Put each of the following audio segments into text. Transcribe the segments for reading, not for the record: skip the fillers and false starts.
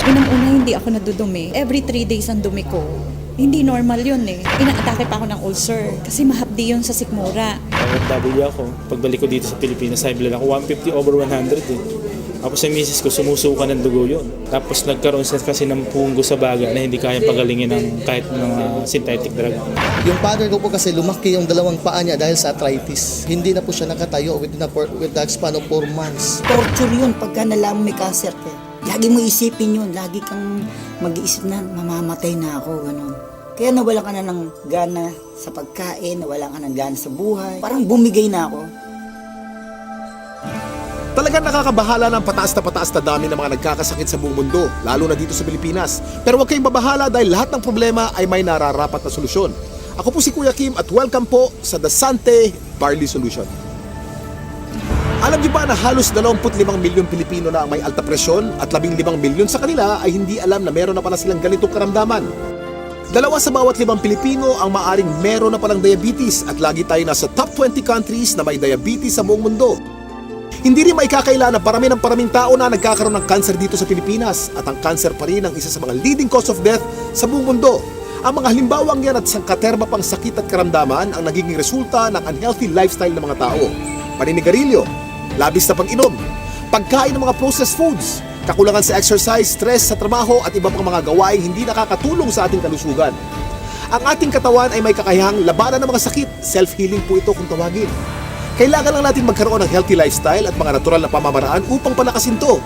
Unang-una, hindi ako nadudumi. Every 3 days ang dumi ko. Hindi normal yun eh. Inaatake pa ako ng ulcer kasi mahapdi yun sa sikmura. OFW ako. Pagbalik ko dito sa Pilipinas, high blood ako 150/100 eh. Tapos sa misis ko, sumusuka ng dugo yun. Tapos nagkaroon siya kasi ng punggo sa baga na hindi kaya pagalingin ng kahit ng synthetic drug. Yung father ko po kasi lumaki yung dalawang paa niya dahil sa arthritis. Hindi na po siya nakatayo with the span of 4 months. Torture yun pagka nalaman may cancer ka. Lagi mo isipin yun. Lagi kang mag-iisip na mamamatay na ako. Ganun. Kaya nawala ka na ng gana sa pagkain, nawala ka ng gana sa buhay. Parang bumigay na ako. Talagang nakakabahala ng pataas na dami ng mga nagkakasakit sa buong mundo, lalo na dito sa Pilipinas. Pero huwag kayong babahala dahil lahat ng problema ay may nararapat na solusyon. Ako po si Kuya Kim at welcome po sa The Sante Barley Solution. Alam niyo ba na halos 25 milyon Pilipino na ang may alta presyon at 15 milyon sa kanila ay hindi alam na meron na pala silang ganitong karamdaman? 2 sa bawat 5 Pilipino ang maaring meron na palang diabetes at lagi tayo nasa top 20 countries na may diabetes sa buong mundo. Hindi rin maikakaila na paraming tao na nagkakaroon ng cancer dito sa Pilipinas at ang cancer pa rin ang isa sa mga leading cause of death sa buong mundo. Ang mga halimbawang yan at sangkaterma pang sakit at karamdaman ang nagiging resulta ng unhealthy lifestyle ng mga tao. Paninigarilyo, labis na pag-inom, pagkain ng mga processed foods, kakulangan sa exercise, stress sa trabaho at iba pang mga gawaing hindi nakakatulong sa ating kalusugan. Ang ating katawan ay may kakayahang labanan ng mga sakit, self-healing po ito kung tawagin. Kailangan lang natin magkaroon ng healthy lifestyle at mga natural na pamamaraan upang palakasin to.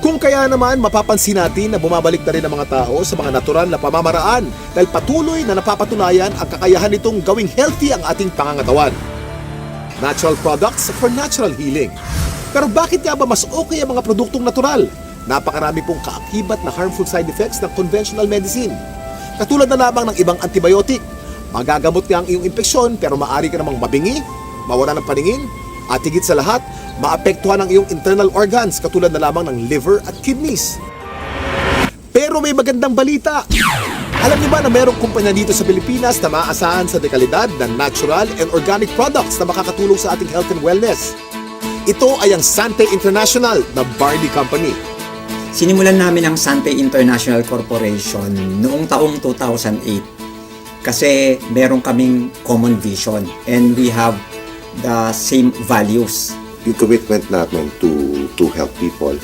Kung kaya naman, mapapansin natin na bumabalik na rin ang mga tao sa mga natural na pamamaraan dahil patuloy na napapatunayan ang kakayahan nitong gawing healthy ang ating pangangatawan. Natural products for natural healing. Pero bakit nga ba mas okay ang mga produktong natural? Napakarami pong kaakibat na harmful side effects ng conventional medicine. Katulad na lamang ng ibang antibiotic. Magagamot nga ang iyong impeksyon pero maaari ka namang mabingi, mawala ng paningin, at higit sa lahat, maapektuhan ang iyong internal organs katulad na lamang ng liver at kidneys. Pero may magandang balita! Alam niyo ba na mayroong kumpanya dito sa Pilipinas na maaasahan sa dekalidad ng natural and organic products na makakatulong sa ating health and wellness? Ito ay ang Sante International na barley company. Sinimulan namin ang Sante International Corporation noong taong 2008 kasi meron kaming common vision and we have the same values. Yung commitment namin to help people,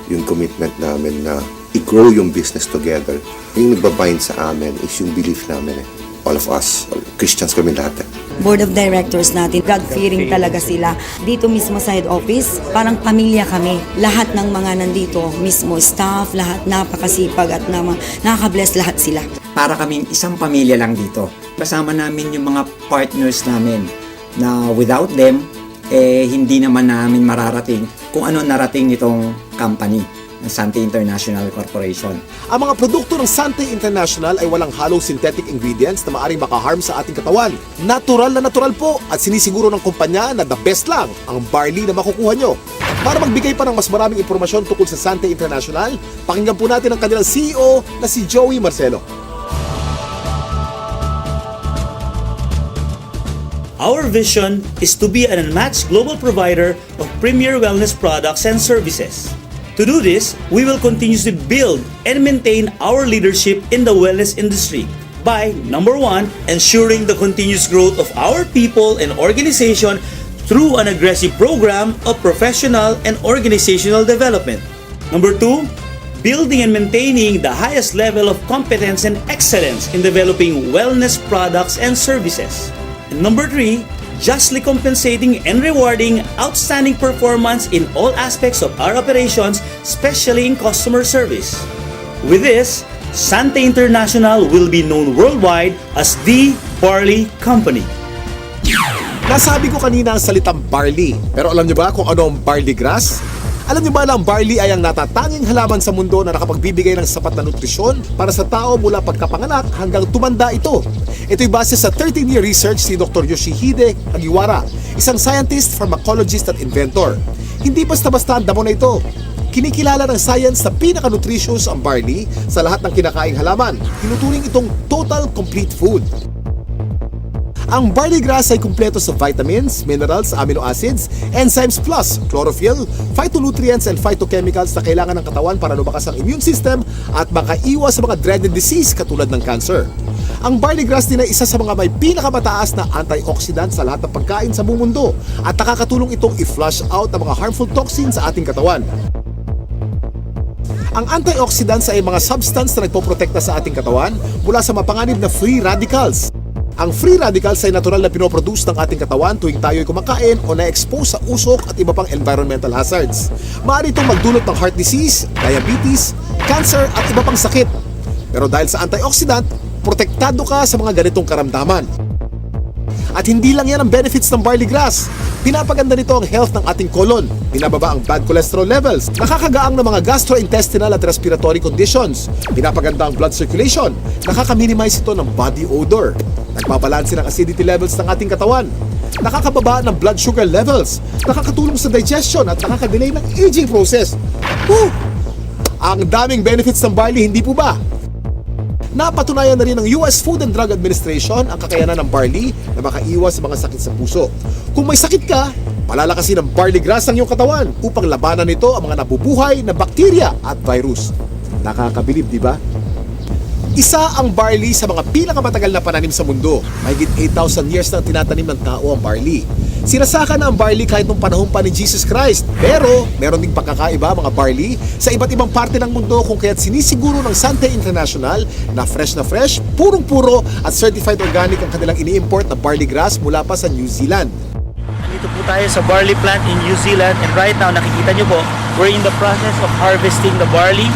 yung commitment namin na i-grow yung business together, yung nagbabind sa amin is yung belief namin. All of us, Christians kami lahat. Board of directors natin, God-fearing talaga sila. Dito mismo sa head office, parang pamilya kami. Lahat ng mga nandito, mismo staff, lahat napakasipag at nakaka-bless lahat sila. Para kaming isang pamilya lang dito. Kasama namin yung mga partners namin na without them, hindi naman namin mararating kung ano narating nitong company ng Sante International Corporation. Ang mga produkto ng Sante International ay walang halong synthetic ingredients na maaring makaharm sa ating katawan. Natural na natural po at sinisiguro ng kumpanya na the best lang ang barley na makukuha nyo. Para magbigay pa ng mas maraming impormasyon tungkol sa Sante International, pakinggan po natin ang kanilang CEO na si Joey Marcelo. Our vision is to be an unmatched global provider of premier wellness products and services. To do this, we will continuously build and maintain our leadership in the wellness industry by, number 1, ensuring the continuous growth of our people and organization through an aggressive program of professional and organizational development. Number 2, building and maintaining the highest level of competence and excellence in developing wellness products and services. And number 3, justly compensating and rewarding outstanding performance in all aspects of our operations, especially in customer service. With this, Sante International will be known worldwide as the Barley Company. Nasabi ko kanina ang salitang barley, pero alam niyo ba kung ano ang barley grass? Alam niyo ba na ang barley ay ang natatanging halaman sa mundo na nakapagbibigay ng sapat na nutrisyon para sa tao mula pagkapanganak hanggang tumanda ito? Ito'y base sa 13-year research ni Dr. Yoshihide Hagiwara, isang scientist, pharmacologist at inventor. Hindi basta-basta ang damo na ito. Kinikilala ng science na pinaka-nutritious ang barley sa lahat ng kinakaing halaman. Tinuturing itong total complete food. Ang barley grass ay kumpleto sa vitamins, minerals, amino acids, enzymes plus chlorophyll, phytonutrients and phytochemicals na kailangan ng katawan para lumakas ang immune system at makaiwas sa mga dreaded disease katulad ng cancer. Ang barley grass din ay isa sa mga may pinakamataas na antioxidant sa lahat ng pagkain sa buong mundo at nakakatulong itong i-flush out ang mga harmful toxins sa ating katawan. Ang antioxidants ay mga substance na nagpoprotekta sa ating katawan mula sa mapanganib na free radicals. Ang free radicals ay natural na pinoproduce ng ating katawan tuwing tayo ay kumakain o na-expose sa usok at iba pang environmental hazards. Maaari itong magdulot ng heart disease, diabetes, cancer at iba pang sakit. Pero dahil sa antioxidant, protektado ka sa mga ganitong karamdaman. At hindi lang yan ang benefits ng barley grass. Pinapaganda nito ang health ng ating colon, binababa ang bad cholesterol levels, nakakagaang ng mga gastrointestinal at respiratory conditions, pinapaganda ang blood circulation, nakaka-minimize ito ng body odor, nagbabalanse ng acidity levels ng ating katawan, nakakababa ng blood sugar levels, nakakatulong sa digestion at nakakadelay ng aging process. Woo! Ang daming benefits ng barley, hindi po ba? Napatunayan na rin ng US Food and Drug Administration ang kakayanan ng barley na makaiwas sa mga sakit sa puso. Kung may sakit ka, palalakasin ng barley grass ang iyong katawan upang labanan nito ang mga nabubuhay na bakterya at virus. Nakakabilib, di ba? Isa ang barley sa mga pinakamatagal na pananim sa mundo. Mahigit 8,000 years na tinatanim ng tao ang barley. Sinasaka na ang barley kahit nung panahon pa ni Jesus Christ. Pero meron ding pagkakaiba mga barley sa iba't ibang parte ng mundo kung kaya't sinisiguro ng Sante International na fresh, purong-puro at certified organic ang kanilang ini-import na barley grass mula pa sa New Zealand. Nandito po tayo sa barley plant in New Zealand and right now nakikita nyo po, we're in the process of harvesting the barley.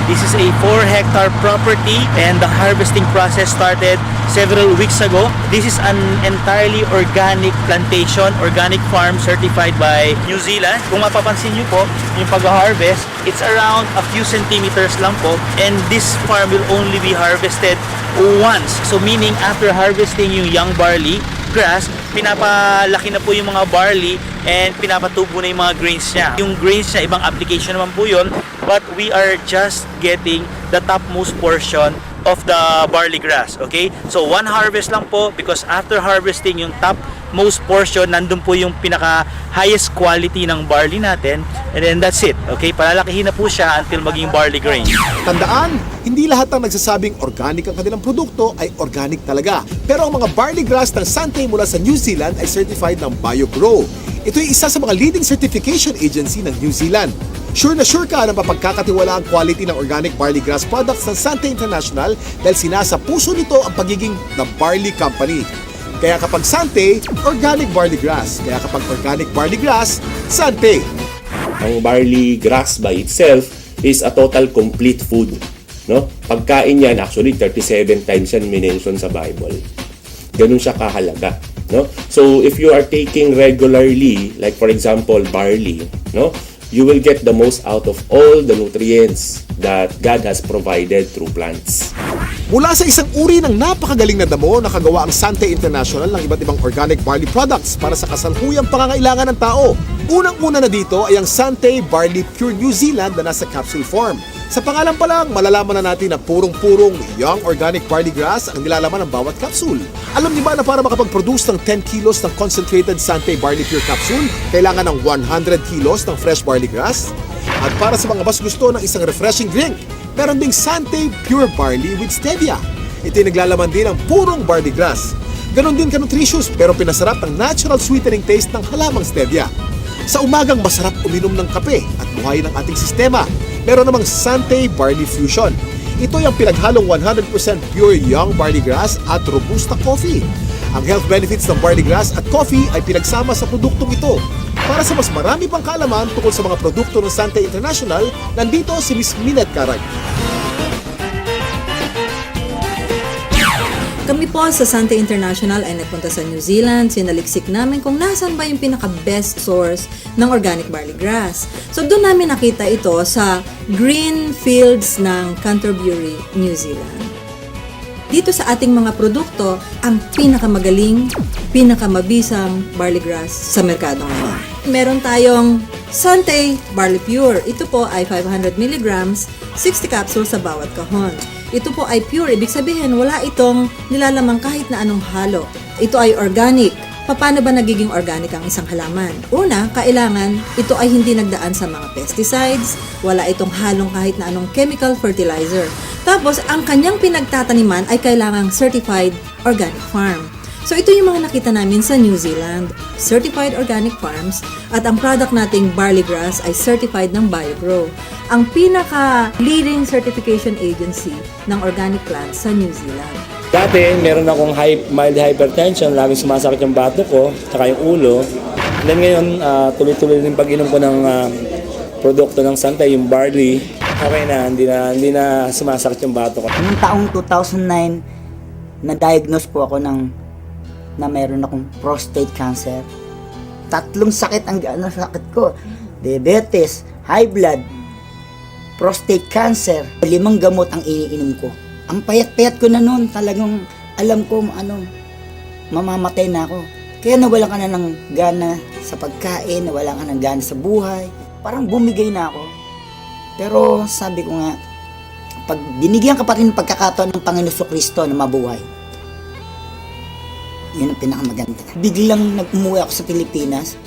This is a 4-hectare property and the harvesting process started several weeks ago. This is an entirely organic plantation, organic farm certified by New Zealand. Kung mapapansin nyo po, yung pag-harvest, it's around a few centimeters lang po and this farm will only be harvested once. So meaning after harvesting yung young barley grass, pinapalaki na po yung mga barley and pinapatubo na yung mga grains niya. Yung grains niya, ibang application naman po yun, but we are just getting the topmost portion of the barley grass, okay? So one harvest lang po because after harvesting yung topmost portion, nandun po yung pinaka highest quality ng barley natin and then that's it, okay? Palalakihin na po siya until maging barley grain. Tandaan, hindi lahat ng nagsasabing organic ang kanilang produkto ay organic talaga. Pero ang mga barley grass ng Sante mula sa New Zealand ay certified ng BioGrow. Ito ay isa sa mga leading certification agency ng New Zealand. Sure na sure ka na mapagkakatiwala ang quality ng organic barley grass products ng Sante International dahil sinasa puso nito ang pagiging The Barley Company. Kaya kapag Sante, organic barley grass. Kaya kapag organic barley grass, Sante. Ang barley grass by itself is a total complete food. No? Pagkain yan, actually 37 times yan minention sa Bible. Ganun siya kahalaga. No? So if you are taking regularly, like for example barley, no, you will get the most out of all the nutrients that God has provided through plants. Mula sa isang uri ng napakagaling na damo, nakagawa ang Sante International ng iba't ibang organic barley products para sa kasalukuyang pangangailangan ng tao. Unang-una na dito ay ang Sante Barley Pure New Zealand na nasa capsule form. Sa pangalan pa lang, malalaman na natin na purong-purong young organic barley grass ang nilalaman ng bawat capsule. Alam niyo ba na para makapag-produce ng 10 kilos ng concentrated Sante Barley Pure capsule, kailangan ng 100 kilos ng fresh barley grass? At para sa mga mas gusto ng isang refreshing drink, meron ding Sante Pure Barley with Stevia. Ito'y naglalaman din ng purong barley grass. Ganon din ka-nutritious pero pinasarap ng natural sweetening taste ng halamang Stevia. Sa umagang masarap uminom ng kape at buhayin ang ating sistema. Meron namang Sante Barley Fusion. Ito ay ang pinaghalong 100% pure young barley grass at robusta coffee. Ang health benefits ng barley grass at coffee ay pinagsama sa produktong ito. Para sa mas marami pang kaalaman tungkol sa mga produkto ng Sante International, nandito si Ms. Minette Carag. Kami po sa Sante International ay nagpunta sa New Zealand, sinaliksik namin kung nasan ba yung pinaka-best source ng organic barley grass. So doon namin nakita ito sa green fields ng Canterbury, New Zealand. Dito sa ating mga produkto, ang pinakamagaling, pinakamabisang barley grass sa merkado ngayon. Meron tayong Sante Barley Pure. Ito po ay 500 mg, 60 capsules sa bawat kahon. Ito po ay pure, ibig sabihin wala itong nilalamang kahit na anong halo. Ito ay organic. Paano ba nagiging organic ang isang halaman? Una, kailangan ito ay hindi nagdaan sa mga pesticides, wala itong halong kahit na anong chemical fertilizer. Tapos, ang kanyang pinagtataniman ay kailangang certified organic farm. So ito yung mga nakita namin sa New Zealand, certified organic farms, at ang product nating barley grass ay certified ng BioGrow, ang pinaka-leading certification agency ng organic plants sa New Zealand. Dati, meron akong mild hypertension, laging sumasakit yung bato ko, saka yung ulo. Then ngayon, tuloy-tuloy din pag-inom ko ng produkto ng Santay, yung barley. Okay na, hindi na sumasakit yung bato ko. Noong taong 2009, na-diagnose po ako na meron akong prostate cancer. 3 sakit ang sakit ko. Diabetes, high blood, prostate cancer. 5 gamot ang iniinom ko. Ang payat-payat ko na noon, talagang alam ko mamamatay na ako. Kaya nawalan ka na ng gana sa pagkain, nawalan ka ng gana sa buhay. Parang bumigay na ako. Pero sabi ko nga, pag binigyan ka pa rin ng pagkakataon ng Panginoon Kristo na mabuhay, yun ang pinakamaganda. Biglang nag-umuwi ako sa Pilipinas.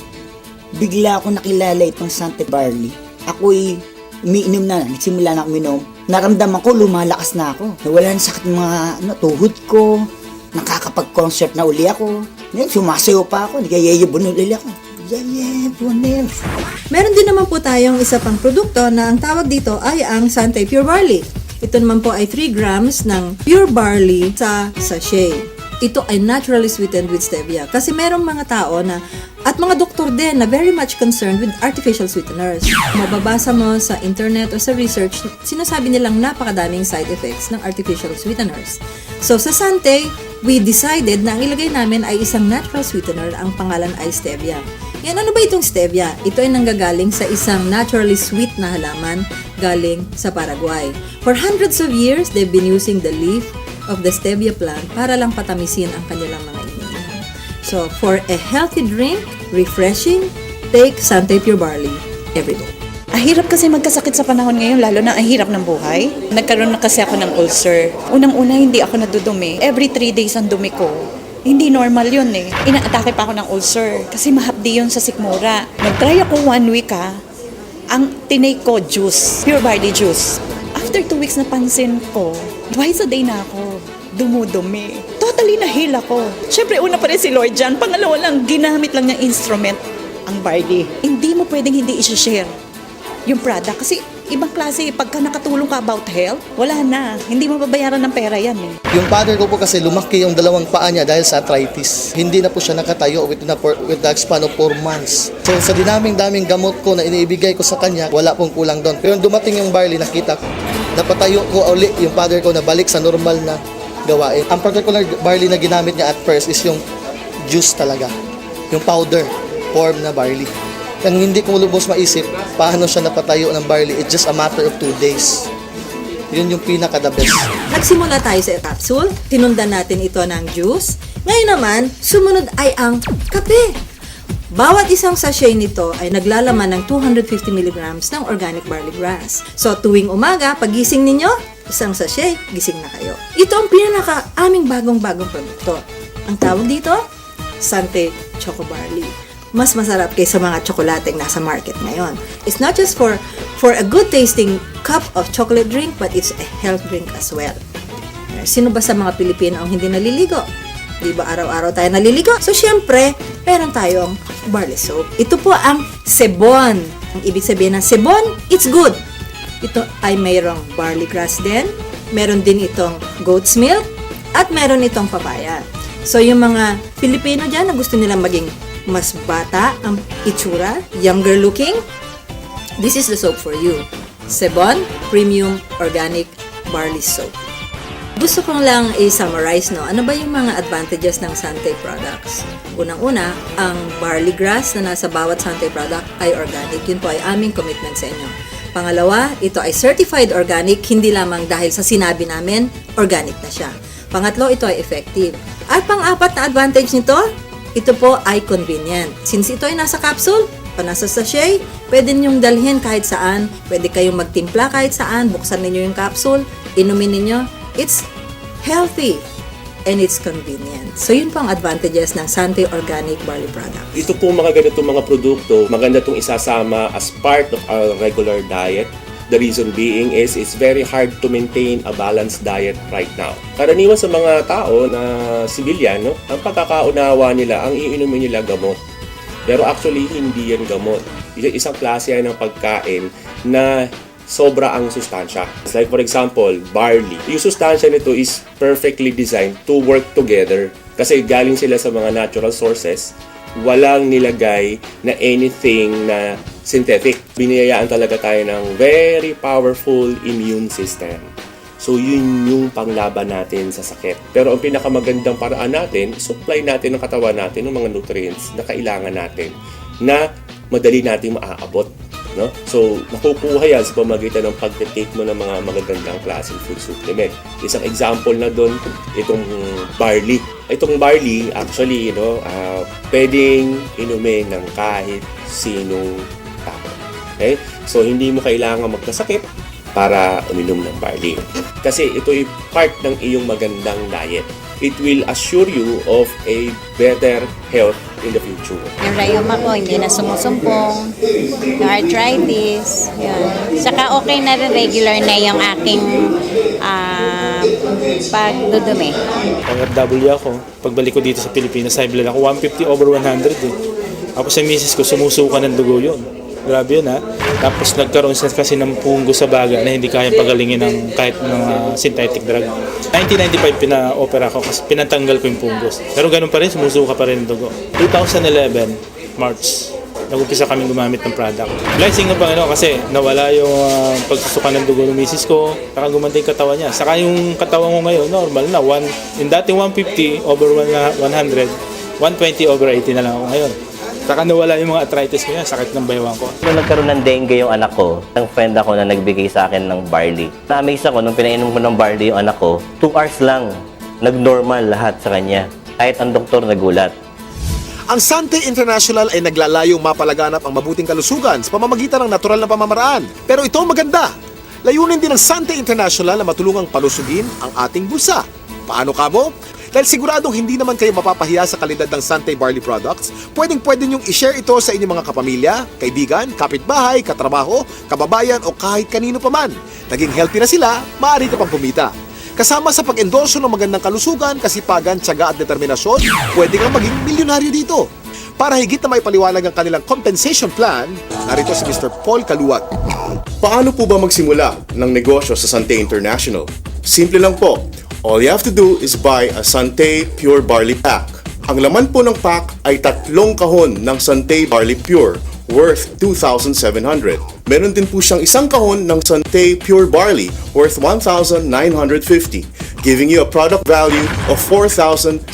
Bigla ako nakilala itong Santay Barley. Ako'y umiinom na. Nagsimula na uminom. Naramdaman ko, lumalakas na ako. Nawala na sakit mga tuhod ko. Nakakapag-concert na uli ako. Ngayon, sumasayo pa ako. Nagayayabunol uli ako. Yayabunol. Meron din naman po tayong isa pang produkto na ang tawag dito ay ang Santay Pure Barley. Ito naman po ay 3 grams ng pure barley sa sachet. Ito ay naturally sweetened with stevia. Kasi merong mga tao na, at mga doktor din na very much concerned with artificial sweeteners. Mababasa mo sa internet o sa research, sinasabi nilang napakadaming side effects ng artificial sweeteners. So sa Santay, we decided na ang ilagay namin ay isang natural sweetener, ang pangalan ay stevia. Yan, ano ba itong stevia? Ito ay nanggagaling sa isang naturally sweet na halaman galing sa Paraguay. For hundreds of years, they've been using the leaf of the stevia plant para lang patamisin ang kanilang mga iniinom. So, for a healthy drink, refreshing, take Santay Pure Barley every day. Ang hirap kasi magkasakit sa panahon ngayon, lalo na ang hirap ng buhay. Nagkaroon na kasi ako ng ulcer. Unang-una, hindi ako nadudumi. Every 3 days ang dumi ko. Hindi normal yun eh. Inaatake pa ako ng ulcer kasi mahapdi yun sa sikmura. Nag-try ako 1 week ang tinake ko juice, pure barley juice. After 2 weeks napansin ko, twice a day na ako dumudumi. Totally na-heal ako. Siyempre, una pa rin si Lord dyan. Pangalawa lang, ginamit lang niyang instrument ang barley. Hindi mo pwedeng hindi i-share yung product. Kasi ibang klase, pagka nakatulong ka about health, wala na. Hindi mo babayaran ng pera yan eh. Yung father ko po kasi lumaki yung 2 paa niya dahil sa arthritis. Hindi na po siya nakatayo with the span of 4 months. So sa daming gamot ko na iniibigay ko sa kanya, wala pong kulang doon. Pero dumating yung barley, nakita ko, napatayo ko uli yung father ko na balik sa normal na gawain. Ang particular barley na ginamit niya at first is yung juice talaga. Yung powder form na barley. Ang hindi ko lubos maisip, paano siya napatayo ng barley, it's just a matter of 2 days. Yun yung pinaka-the best. Nagsimula tayo sa capsule, tinundan natin ito ng juice. Ngayon naman, sumunod ay ang kape. Bawat isang sachet nito ay naglalaman ng 250 mg ng organic barley grass. So tuwing umaga, pagising ninyo, isang sachet, gising na kayo. Ito ang pinaka-aming bagong-bagong produkto. Ang tawag dito, Santay Choco Barley. Mas masarap kaysa mga tsokolateng nasa market ngayon. It's not just for a good tasting cup of chocolate drink, but it's a health drink as well. Sino ba sa mga Pilipino ang hindi naliligo? Di ba araw-araw tayo naliligo? So syempre, meron tayong barley soap. Ito po ang sebon. Ang ibig sabihin ng sebon, it's good. Ito ay mayroong barley grass din. Meron din itong goat's milk. At meron itong papaya. So yung mga Pilipino dyan na gusto nilang maging mas bata ang itsura, younger looking, this is the soap for you. Sebon Premium Organic Barley Soap. Gusto kong lang i-summarize, no? Ano ba yung mga advantages ng Santay products? Unang-una, ang barley grass na nasa bawat Santay product ay organic. Yun po ay aming commitment sa inyo. Pangalawa, ito ay certified organic, hindi lamang dahil sa sinabi namin, organic na siya. Pangatlo, ito ay effective. At pang-apat na advantage nito, ito po ay convenient. Since ito ay nasa capsule o nasa sachet, pwede ninyong dalhin kahit saan. Pwede kayong magtimpla kahit saan. Buksan ninyo yung capsule, inumin ninyo, It's healthy and it's convenient. So yun po ang advantages ng Sante Organic Barley Products. Ito po mga ganitong mga produkto, maganda itong isasama as part of our regular diet. The reason being is it's very hard to maintain a balanced diet right now. Karaniwan sa mga tao na civilian, no, ang pagkakaunawa nila, ang iinumin nila gamot. Pero actually, hindi yan gamot. Isang klase yan ng pagkain na sobra ang sustansya. Like for example, barley. Yung sustansya nito is perfectly designed to work together. Kasi galing sila sa mga natural sources. Walang nilagay na anything na synthetic. Biniyayaan talaga tayo ng very powerful immune system. So yun yung panglaban natin sa sakit. Pero ang pinakamagandang paraan natin, supply natin ng katawan natin ng mga nutrients na kailangan natin na madali natin maaabot. No? So, nakukuha yan sa pamagitan ng pag-take mo ng mga magagandang klaseng food supplement. Isang example na doon, itong barley. Itong barley, actually, pwedeng inumin ng kahit sinong tao. Okay? So, hindi mo kailangan magkasakit para uminom ng barley. Kasi ito ay part ng iyong magandang diet. It will assure you of a better health in the future. Yung rayuma ko, hindi na sumusumpong. Yung arthritis, yun. Saka okay na rin, regular na yung aking pagdudumi. OFW ako. Pagbalik ko dito sa Pilipinas, high blood ako. 150 over 100 eh. Tapos sa misis ko, sumusuka ng dugo yun. Grabe yun ha. Tapos nagkaroon siya kasi ng punggo sa baga na hindi kaya pagalingin ng kahit ng synthetic drug. 1995 pina-opera ko kasi pinatanggal ko yung punggos. Pero ganun pa rin, sumusuka pa rin ng dugo. 2011, March, nag-umpisa kaming gumamit ng product. Blessing ng Panginoon kasi nawala yung pagsusuka ng dugo ng misis ko, saka gumanda yung katawan niya. Saka yung katawan ko ngayon, normal na. Yung dati 150 over 100, 120 over 80 na lang ako ngayon. Saka nawala yung mga arthritis ko yan, sakit ng baywang ko. Nung nagkaroon ng dengue yung anak ko, ang friend ako na nagbigay sa akin ng barley. Na-amaze ako nung pinainom ko ng barley yung anak ko, 2 hours lang, nag-normal lahat sa kanya. Kahit ang doktor nagulat. Ang Sante International ay naglalayong mapalaganap ang mabuting kalusugan sa pamamagitan ng natural na pamamaraan. Pero ito ang maganda. Layunin din ng Sante International na matulungang palusugin ang ating bulsa. Paano kamo? Dahil siguradong hindi naman kayo mapapahiya sa kalidad ng Sante Barley Products, pwedeng-pwede nyong i-share ito sa inyong mga kapamilya, kaibigan, kapitbahay, katrabaho, kababayan o kahit kanino pa man. Naging healthy na sila, maaari ka pang kumita. Kasama sa pag-endorso ng magandang kalusugan, kasipagan, tiyaga at determinasyon, pwede kang maging milyonaryo dito. Para higit na may paliwanag ang kanilang compensation plan, narito si Mr. Paul Kaluwag. Paano po ba magsimula ng negosyo sa Sante International? Simple lang po. All you have to do is buy a Sante Pure Barley Pack. Ang laman po ng pack ay 3 kahon ng Sante Barley Pure worth 2,700. Meron din po siyang 1 kahon ng Sante Pure Barley worth 1,950, giving you a product value of 4,650.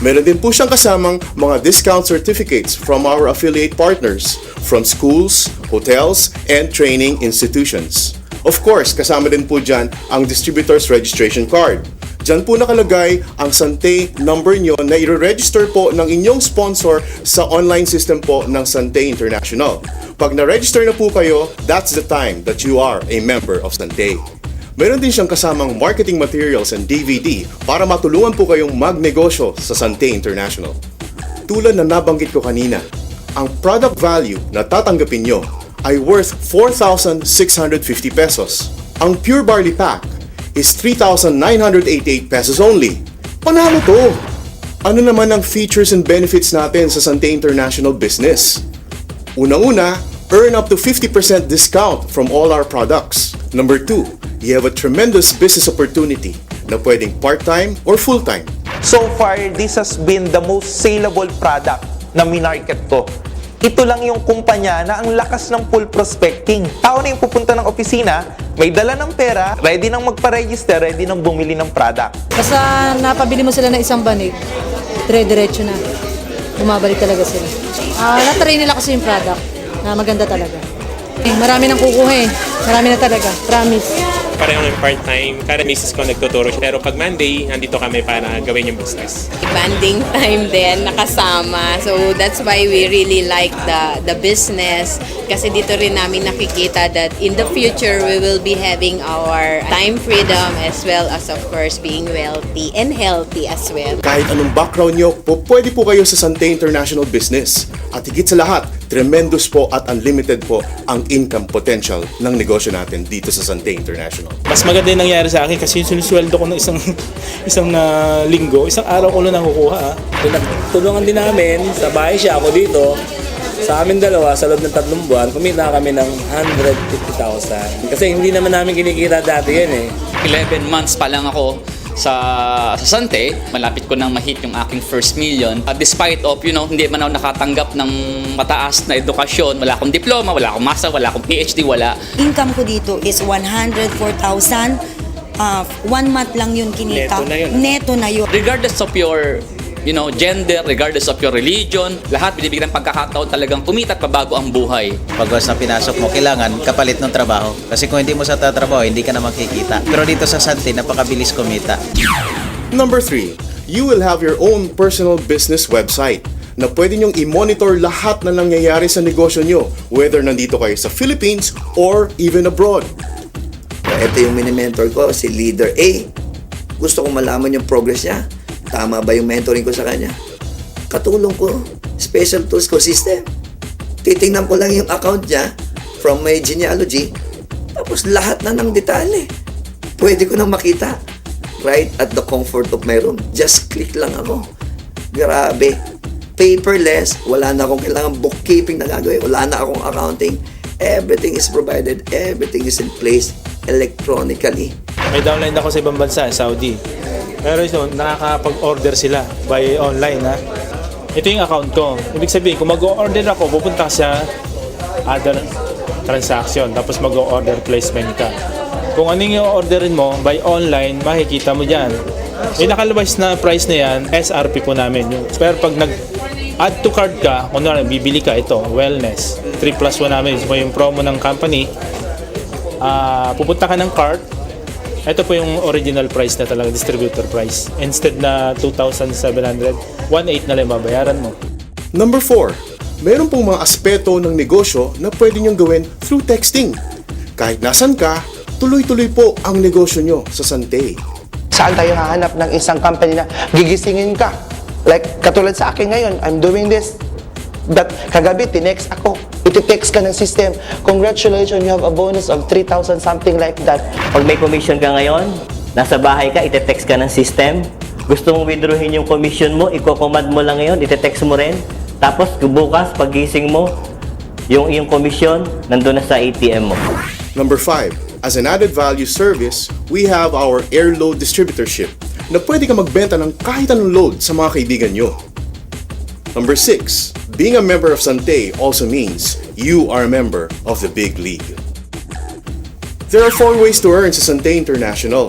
Meron din po siyang kasamang mga discount certificates from our affiliate partners from schools, hotels, and training institutions. Of course, kasama din po dyan ang distributor's registration card. Dyan po nakalagay ang Sante number nyo na i-register po ng inyong sponsor sa online system po ng Sante International. Pag na-register na po kayo, that's the time that you are a member of Sante. Meron din siyang kasamang marketing materials and DVD para matulungan po kayong magnegosyo sa Sante International. Tulad na nabanggit ko kanina, ang product value na tatanggapin nyo ay worth 4,650 pesos. Ang Pure Barley Pack is 3,988 pesos only. Panalo to! Ano naman ang features and benefits natin sa Sante International Business? Unang-una, earn up to 50% discount from all our products. Number 2, you have a tremendous business opportunity na pwedeng part-time or full-time. So far, this has been the most saleable product na minarket ko. Ito lang yung kumpanya na ang lakas ng full prospecting. Tao na yung pupunta ng opisina, may dala ng pera, ready nang magpa-register, ready nang bumili ng product. Basta napabili mo sila ng isang banig, dire-diretso na. Bumabalik talaga sila. Natry nila kasi yung product na maganda talaga. Marami nang kukuha eh. Marami na talaga. Promise. pareho ng part-time. Kada misis ko nagtuturo siya. Pero pag Monday, nandito kami para gawin yung business. Banding time din, nakasama. So that's why we really like the business. Kasi dito rin namin nakikita that in the future, we will be having our time freedom as well as of course being wealthy and healthy as well. Kahit anong background nyo, pwede po kayo sa Sante International Business. At higit sa lahat, tremendous po at unlimited po ang income potential ng negosyo natin dito sa Sante International. Mas maganda yung nangyari sa akin kasi yung sinisweldo ko ng isang linggo, isang araw ko lang nakukuha. Tulungan din namin, sa bahay siya, ako dito. Sa amin dalawa, sa loob ng 3 buwan, kumita kami ng 150,000. Kasi hindi naman namin kinikita dati yan eh. 11 months pa lang ako sa Sante, malapit ko nang ma-hit yung aking first million. Despite of, hindi man ako nakatanggap ng mataas na edukasyon, wala akong diploma, wala akong master, wala akong PhD, wala. Income ko dito is 104,000. 1 month lang yun kinita. Neto na yun. Neto na yun. Regardless of your gender, regardless of your religion, lahat binibigyan ng pagkakataon talagang kumita at pabago ang buhay. Pag na pinasok mo, kailangan kapalit ng trabaho. Kasi kung hindi mo sa tatrabaho, hindi ka na makikita. Pero dito sa Sante, napakabilis kumita. Number 3, you will have your own personal business website na pwede nyong i-monitor lahat na nangyayari sa negosyo nyo, whether nandito kayo sa Philippines or even abroad. Ito yung mini-mentor ko, si Leader A. Gusto kong malaman yung progress niya. Tama ba yung mentoring ko sa kanya? Katulong ko, special tools ko system. Titingnan ko lang yung account niya from my genealogy. Tapos lahat na ng detalye. Pwede ko nang makita. Right at the comfort of my room. Just click lang ako. Grabe. Paperless. Wala na akong kailangan bookkeeping na gagawin. Wala na akong accounting. Everything is provided. Everything is in place electronically. May downline ako sa ibang bansa, Saudi. Pero ito, nakakapag-order sila by online ha. Ito yung account ko. Ibig sabihin, kung mag-order ako, pupunta ka sa other transaction, tapos mag-order placement ka. Kung anong yung orderin mo by online, makikita mo dyan. Yung nakalabas na price na yan, SRP po namin. Pero pag nag-add to cart ka, kung bibili ka ito, wellness, 3+1 namin, yung promo ng company, pupunta ka ng cart. Ito po yung original price na talaga, distributor price. Instead na 2,700, 1,800 na lang babayaran mo. Number 4, meron pong mga aspeto ng negosyo na pwede nyong gawin through texting. Kahit nasan ka, tuloy-tuloy po ang negosyo nyo sa Sante. Saan tayo hahanap ng isang company na gigisingin ka? Like, katulad sa akin ngayon, I'm doing this. That kagabi, tinext ako. Iti-text ka ng system. Congratulations, you have a bonus of 3,000, something like that. Pag may commission ka ngayon, nasa bahay ka, iti-text ka ng system. Gusto mong withdrawin yung commission mo, i-command mo lang ngayon, iti-text mo rin. Tapos bukas, pagising mo, yung commission, nandun na sa ATM mo. Number 5, as an added value service, we have our air load distributorship na pwede ka magbenta ng kahit anong load sa mga kaibigan nyo. Number 6, being a member of Sante also means you are a member of the big league. There are 4 ways to earn sa Sante International.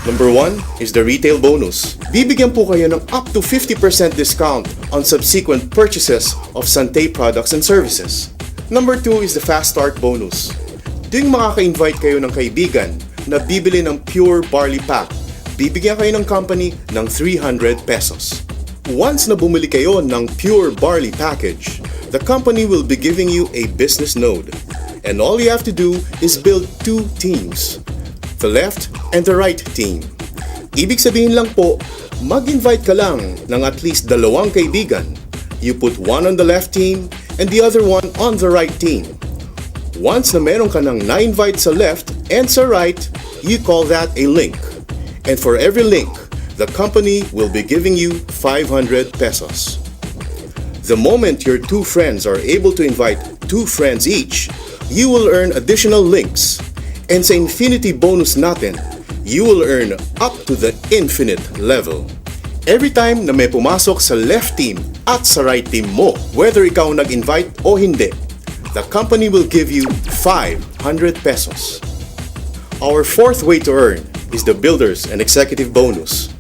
Number 1 is the retail bonus. Bibigyan po kayo ng up to 50% discount on subsequent purchases of Sante products and services. Number 2 is the fast start bonus. Tuwing makaka-invite kayo ng kaibigan na bibili ng pure barley pack, bibigyan kayo ng company ng 300 pesos. Once na bumili kayo ng pure barley package, the company will be giving you a business node. And all you have to do is build 2 teams, the left and the right team. Ibig sabihin lang po, mag-invite ka lang ng at least 2 kaibigan. You put one on the left team and the other one on the right team. Once na meron ka ng na-invite sa left and sa right, you call that a link. And for every link, the company will be giving you 500 pesos. The moment your 2 friends are able to invite 2 friends each, you will earn additional links. And sa infinity bonus natin, you will earn up to the infinite level. Every time na may pumasok sa left team at sa right team mo, whether ikaw nag-invite o hindi, the company will give you 500 pesos. Our 4th way to earn is the Builders and Executive Bonus.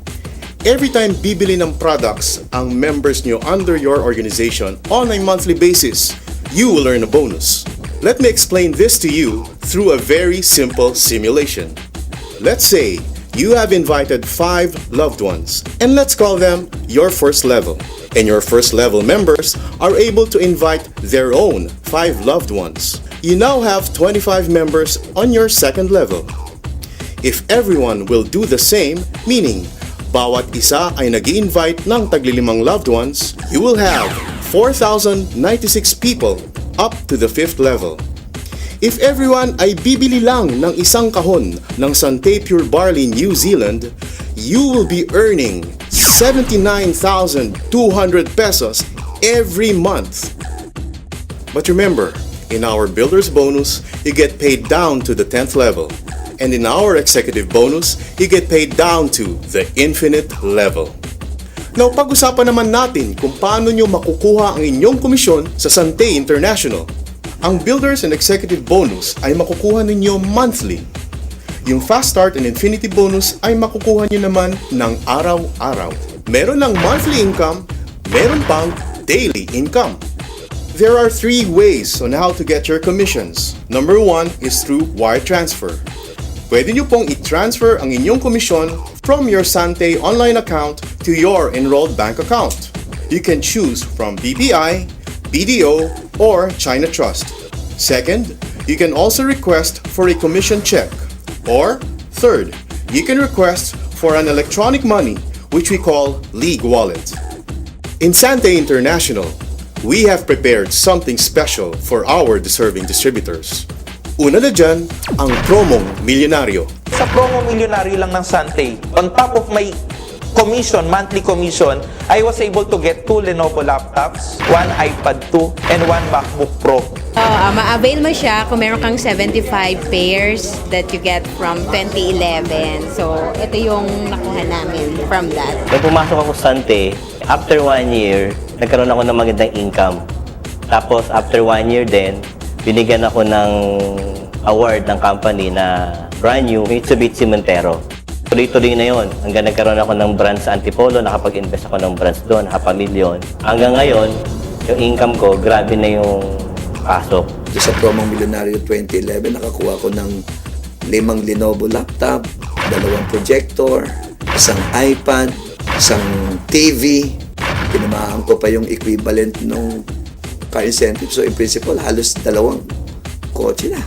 Every time bibili ng products ang members nyo under your organization on a monthly basis, you will earn a bonus. Let me explain this to you through a very simple simulation. let's say you have invited 5 loved ones, and let's call them your first level. And your first level members are able to invite their own 5 loved ones. You now have 25 members on your second level. If everyone will do the same, meaning bawat isa ay nag-i-invite ng tagli-5 loved ones, you will have 4,096 people up to the 5th level. If everyone ay bibili lang ng isang kahon ng Sante Pure Barley New Zealand, you will be earning 79,200 pesos every month. But remember, in our Builder's Bonus, you get paid down to the 10th level. And in our Executive Bonus, you get paid down to the infinite level. Now, pag-usapan naman natin kung paano nyo makukuha ang inyong komisyon sa Sante International. Ang Builders and Executive Bonus ay makukuha ninyo monthly. Yung Fast Start and Infinity Bonus ay makukuha nyo naman ng araw-araw. Meron ng monthly income, meron pang daily income. There are 3 ways on how to get your commissions. Number 1 is through wire transfer. Pwede nyo pong i-transfer ang inyong komisyon from your Sante online account to your enrolled bank account. You can choose from BPI, BDO, or China Trust. Second, you can also request for a commission check. Or, third, you can request for an electronic money, which we call League Wallet. In Sante International, we have prepared something special for our deserving distributors. Una na dyan, ang promong milyonaryo. Sa promo milyonaryo lang ng Sante, on top of my commission, monthly commission, I was able to get 2 Lenovo laptops, 1 iPad 2, and 1 MacBook Pro. Ma-avail mo siya kung meron kang 75 pairs that you get from 2011. So, ito yung nakuha namin from that. Nung pumasok ako sa Sante, after 1 year, nagkaroon ako ng magandang income. Tapos, after 1 year din, binigyan ako ng award ng company na brand new Mitsubishi Montero. Tuloy-tuloy na yon. Hanggang nagkaroon ako ng brand sa Antipolo, nakapag-invest ako ng brands doon, $500,000. Hanggang ngayon, yung income ko, grabe na yung pasok. Sa promong milyonaryo 2011, nakakuha ko ng 5 Lenovo laptop, 2 projector, 1 iPad, 1 TV. Tinamahan ko pa yung equivalent ng car incentive. So in principle, halos 2 kotse na.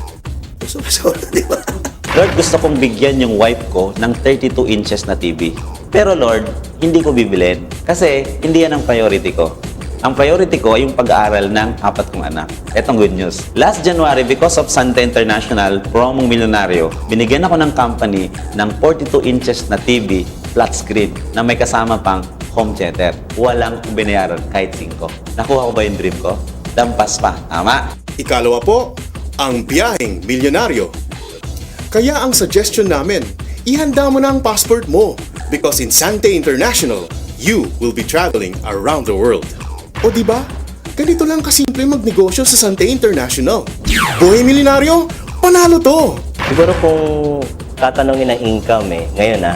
So, di ba? Lord, gusto kong bigyan yung wife ko ng 32 inches na TV. Pero Lord, hindi ko bibilin. Kasi hindi yan ang priority ko. Ang priority ko ay yung pag-aaral ng 4 kong anak. Etong good news. Last January, because of Sante International promong milyonaryo, binigyan ako ng company ng 42 inches na TV flat screen na may kasama pang home theater. Walang binayaran kahit 5. Nakuha ko ba yung dream ko? Dampas pa. Tama? Ikalawa po, ang biyaheng milyonaryo. Kaya ang suggestion namin, ihanda mo na ang passport mo because in Sante International, you will be traveling around the world. O diba? Ganito lang kasimple magnegosyo sa Sante International. Buhay milyonaryo, panalo to! Siguro kung tatanungin ng income ngayon na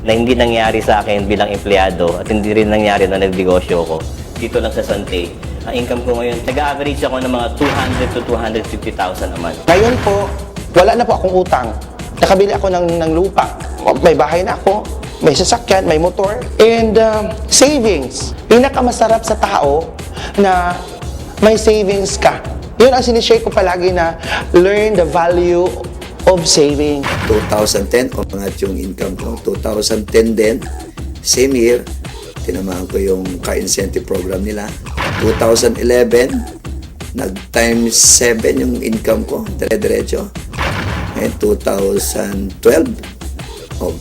hindi nangyari sa akin bilang empleyado at hindi rin nangyari na nagnegosyo ko dito lang sa Sante, ang income ko ngayon, nag-average ako ng mga 200 to 250,000 a month. Ngayon po, wala na po akong utang. Nakabili ako ng lupa. May bahay na ako, may sasakyan, may motor, and savings. Pinakamasarap sa tao na may savings ka. Yun ang sinishare ko palagi na learn the value of saving. 2010, umangat yung income ko. 2010 din, same year, tinamahan ko yung car incentive program nila. 2011, nag-times 7 yung income ko, dire-diretso. And 2012,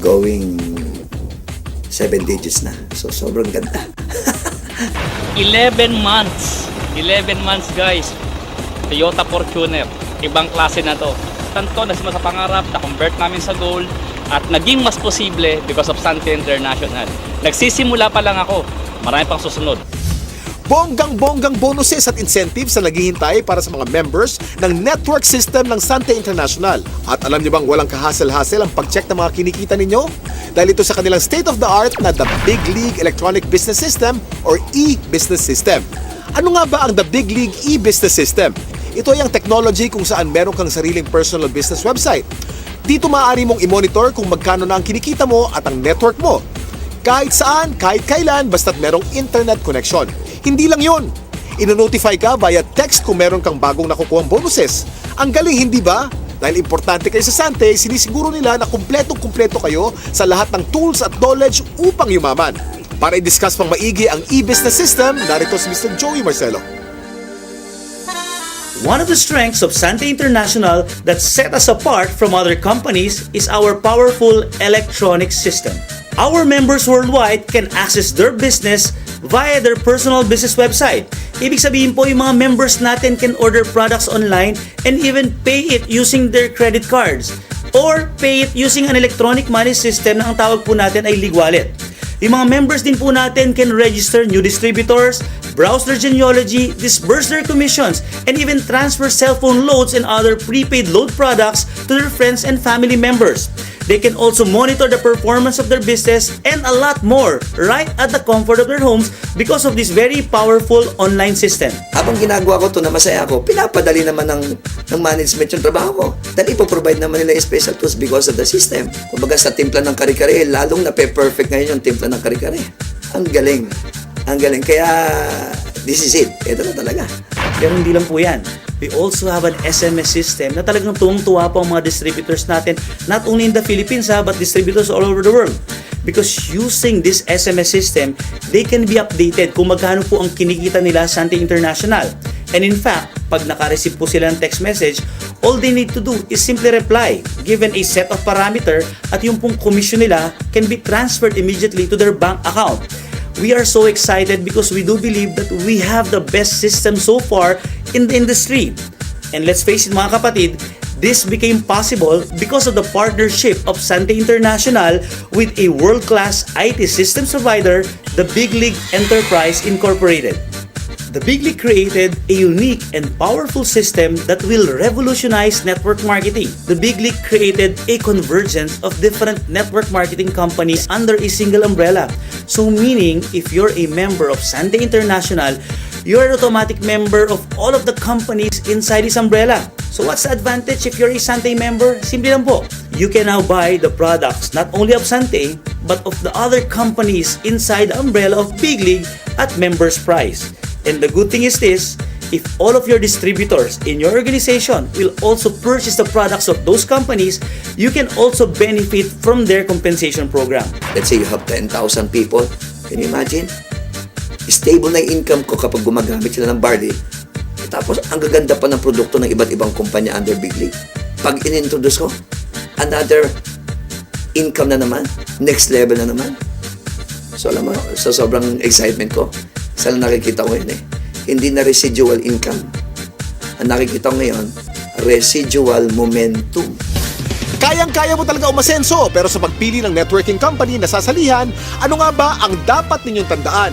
going 7 digits na. So, sobrang ganda. 11 months. 11 months, guys. Toyota Fortuner. Ibang klase na to. Tanto, nasima sa pangarap, na-convert namin sa goal, at naging mas posible because of Sante International. Nagsisimula pa lang ako. Marami pang susunod. Bonggang-bonggang bonuses at incentives na naghihintay para sa mga members ng network system ng Sante International. At alam niyo bang walang kahasel-hasel ang pag-check ng mga kinikita ninyo? Dahil ito sa kanilang state-of-the-art na The Big League Electronic Business System or e-Business System. Ano nga ba ang The Big League e-Business System? Ito ay ang technology kung saan meron kang sariling personal business website. Dito maaari mong i-monitor kung magkano na ang kinikita mo at ang network mo. Kahit saan, kahit kailan, basta't merong internet connection. Hindi lang yun. Ino-notify ka via text kung meron kang bagong nakukuhang bonuses. Ang galing, hindi ba? Dahil importante kayo sa Sante, sinisiguro nila na kumpletong-kumpleto kayo sa lahat ng tools at knowledge upang yumaman. Para i-discuss pang maigi ang e-business system, narito si Mr. Joey Marcelo. One of the strengths of Sante International that set us apart from other companies is our powerful electronic system. Our members worldwide can access their business via their personal business website. Ibig sabihin po, yung mga members natin can order products online and even pay it using their credit cards or pay it using an electronic money system na ang tawag po natin ay Ligwallet. Yung mga members din po natin can register new distributors, browse their genealogy, disburse their commissions, and even transfer cell phone loads and other prepaid load products to their friends and family members. They can also monitor the performance of their business and a lot more right at the comfort of their homes because of this very powerful online system. Habang ginagawa ko ito na masaya ako, pinapadali naman ng management yung trabaho ko. Dahil ipoprovide naman nila yung special tools because of the system. Kumbaga sa timpla ng kare-kare, lalong na-perfect ngayon yung timpla ng kare-kare. Ang galing. Ang galing. Kaya, this is it. Ito na talaga. Pero hindi lang po yan. We also have an SMS system na talagang tuwang-tuwa po ang mga distributors natin, not only in the Philippines but distributors all over the world. Because using this SMS system, they can be updated kung magkano po ang kinikita nila sa Sante International. And in fact, pag naka-receive po sila ng text message, all they need to do is simply reply, given a set of parameter, at yung pong commission nila can be transferred immediately to their bank account. We are so excited because we do believe that we have the best system so far in the industry. And let's face it mga kapatid, this became possible because of the partnership of Sante International with a world-class IT systems provider, the Big League Enterprise Incorporated. The Big League created a unique and powerful system that will revolutionize network marketing. The Big League created a convergence of different network marketing companies under a single umbrella. So meaning, if you're a member of Sante International, you're an automatic member of all of the companies inside this umbrella. So what's the advantage if you're a Sante member? Simple lang po. You can now buy the products not only of Sante, but of the other companies inside the umbrella of Big League at members price. And the good thing is this, if all of your distributors in your organization will also purchase the products of those companies, you can also benefit from their compensation program. Let's say you have 10,000 people. Can you imagine? Stable na yung income ko kapag gumagamit sila ng barley. Tapos, ang gaganda pa ng produkto ng iba't ibang kumpanya under Big League. Pag in-introduce ko, another income na naman, next level na naman. So, alam mo, sa sobrang excitement ko, saan nakikita ko yun hindi na residual income. Ang nakikita ko ngayon, residual momentum. Kayang-kaya mo talaga umasenso, pero sa pagpili ng networking company na sasalihan, ano nga ba ang dapat ninyong tandaan?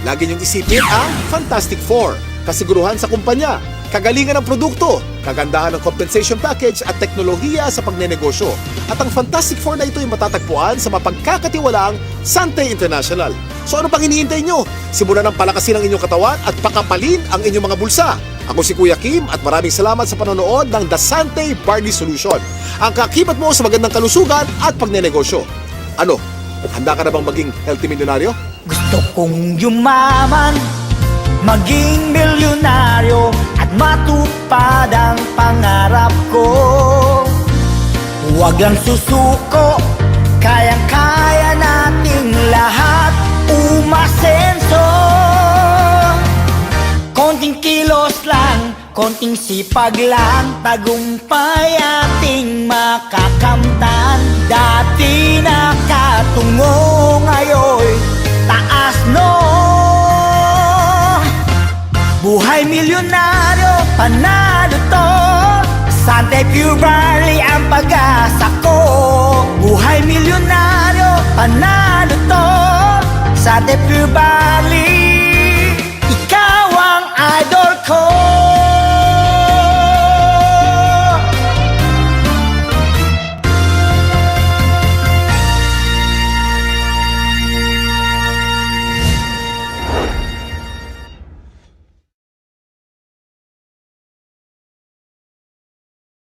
Lagi niyong isipin ang Fantastic Four. Kasiguruhan sa kumpanya, kagalingan ng produkto, kagandahan ng compensation package at teknolohiya sa pagnenegosyo. At ang Fantastic Four na ito ay matatagpuan sa mapagkakatiwalaang Sante International. So ano pang hinihintay nyo? Simulan ng palakasin ang inyong katawan at pakapalin ang inyong mga bulsa. Ako si Kuya Kim at maraming salamat sa panonood ng The Sante Barley Solution. Ang kakibat mo sa magandang kalusugan at pagnenegosyo. Ano? Handa ka na bang maging healthy milyonaryo? Gusto kong yumaman, maging milyonaryo at matupad ang pangarap ko. Huwag lang susuko, kayang-kaya nating lahat umasenso. Konting kilos lang, konting sipag lang, tagumpay ating makakamtan. Dati nakatungo, ngayon taas no. Buhay milyonaryo, panalo to. Sante Pure Barley ang pag-asa ko. Buhay milyonaryo, panalo to. Sante Pure Barley, ikaw ang idol